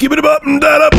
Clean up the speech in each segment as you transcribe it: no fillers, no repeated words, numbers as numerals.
Skip it up and that up.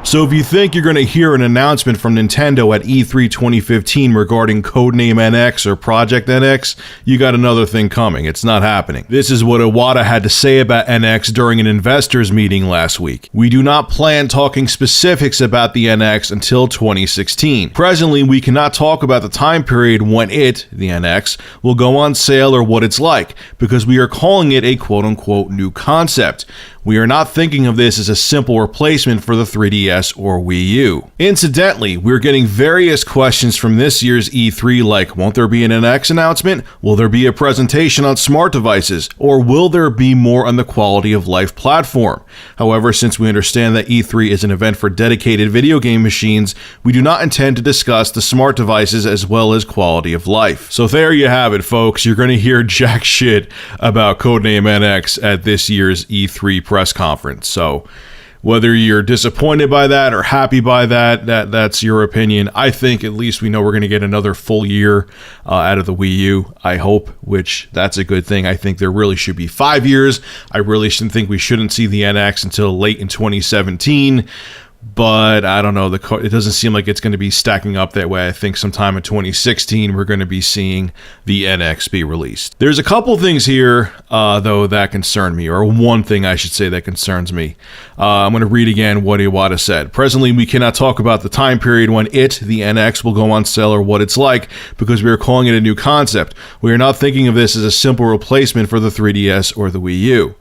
So if you think you're going to hear an announcement from Nintendo at E3 2015 regarding Codename NX or Project NX, you got another thing coming. It's not happening. This is what Iwata had to say about NX during an investors meeting last week. We do not plan talking specifics about the NX until 2016. Presently, we cannot talk about the time period when it, the NX, will go on sale or what it's like, because we are calling it a quote-unquote new concept. We are not thinking of this as a simple replacement for the 3DS or Wii U. Incidentally, we're getting various questions from this year's E3 like, won't there be an NX announcement? Will there be a presentation on smart devices? Or will there be more on the quality of life platform? However, since we understand that E3 is an event for dedicated video game machines, we do not intend to discuss the smart devices as well as quality of life. So there you have it, folks. You're going to hear jack shit about Codename NX at this year's E3 press conference. So whether you're disappointed by that or happy by that's your opinion. I think at least we know we're going to get another full year out of the Wii U, I hope, which that's a good thing. I think there really should be 5 years. I really think we shouldn't see the NX until late in 2017. But I don't know, it doesn't seem like it's going to be stacking up that way. I think sometime in 2016, we're going to be seeing the NX be released. There's a couple things here, though, that concern me, or one thing I should say that concerns me. I'm going to read again what Iwata said. Presently, we cannot talk about the time period when it, the NX, will go on sale or what it's like, because we are calling it a new concept. We are not thinking of this as a simple replacement for the 3DS or the Wii U.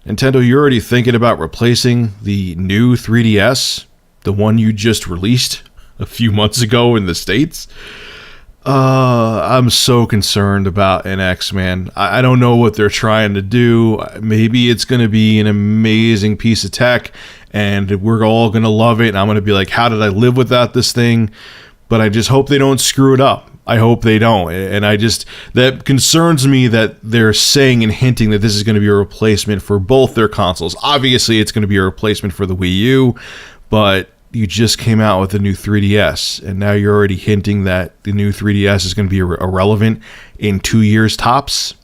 Nintendo, you're already thinking about replacing the new 3DS, the one you just released a few months ago in the States? I'm so concerned about NX, man. I don't know what they're trying to do. Maybe it's going to be an amazing piece of tech, and we're all going to love it, and I'm going to be like, how did I live without this thing? But I just hope they don't screw it up. I hope they don't. And that concerns me that they're saying and hinting that this is going to be a replacement for both their consoles. Obviously, it's going to be a replacement for the Wii U, but you just came out with a new 3DS, and now you're already hinting that the new 3DS is going to be irrelevant in 2 years tops.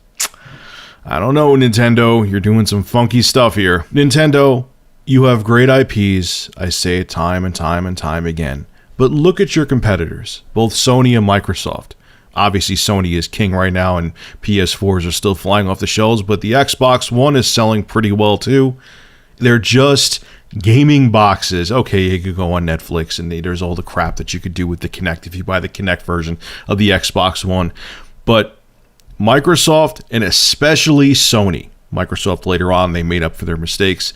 I don't know, Nintendo. You're doing some funky stuff here. Nintendo, you have great IPs. I say it time and time and time again. But look at your competitors, both Sony and Microsoft. Obviously, Sony is king right now, and PS4s are still flying off the shelves, but the Xbox One is selling pretty well too. They're just gaming boxes. Okay, you could go on Netflix, and there's all the crap that you could do with the Kinect if you buy the Kinect version of the Xbox One. But Microsoft, and especially Sony, Microsoft later on, they made up for their mistakes.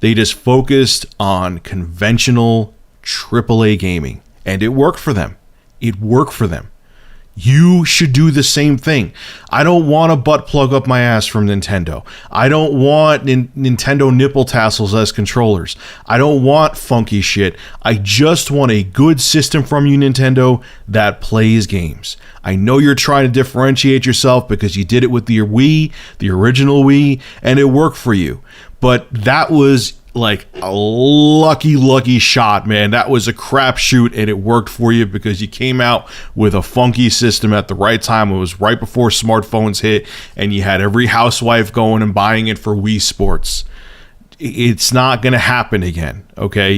They just focused on conventional AAA gaming, and it worked for them. It worked for them. You should do the same thing. I don't want a butt plug up my ass from Nintendo. I don't want Nintendo nipple tassels as controllers. I don't want funky shit. I just want a good system from you, Nintendo, that plays games. I know you're trying to differentiate yourself because you did it with the Wii, the original Wii, and it worked for you. But that was like a lucky shot, man. That was a crapshoot, and it worked for you because you came out with a funky system at the right time. It was right before smartphones hit, and you had every housewife going and buying it for Wii Sports. It's not going to happen again, okay?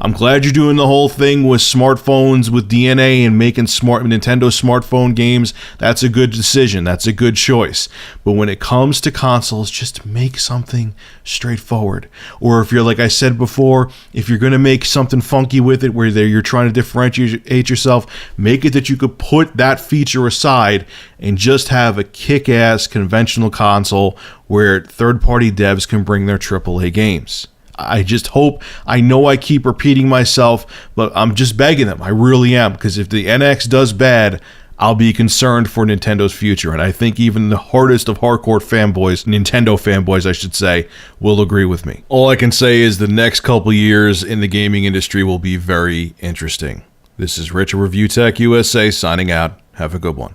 I'm glad you're doing the whole thing with smartphones, with DNA, and making Nintendo smartphone games. That's a good decision. That's a good choice. But when it comes to consoles, just make something straightforward. Or if you're, like I said before, if you're going to make something funky with it, where you're trying to differentiate yourself, make it that you could put that feature aside and just have a kick-ass conventional console where third-party devs can bring their AAA games. I just hope, I know I keep repeating myself, but I'm just begging them. I really am, because if the NX does bad, I'll be concerned for Nintendo's future. And I think even the hardest of hardcore fanboys, Nintendo fanboys I should say, will agree with me. All I can say is the next couple years in the gaming industry will be very interesting. This is Rich of Review Tech USA signing out. Have a good one.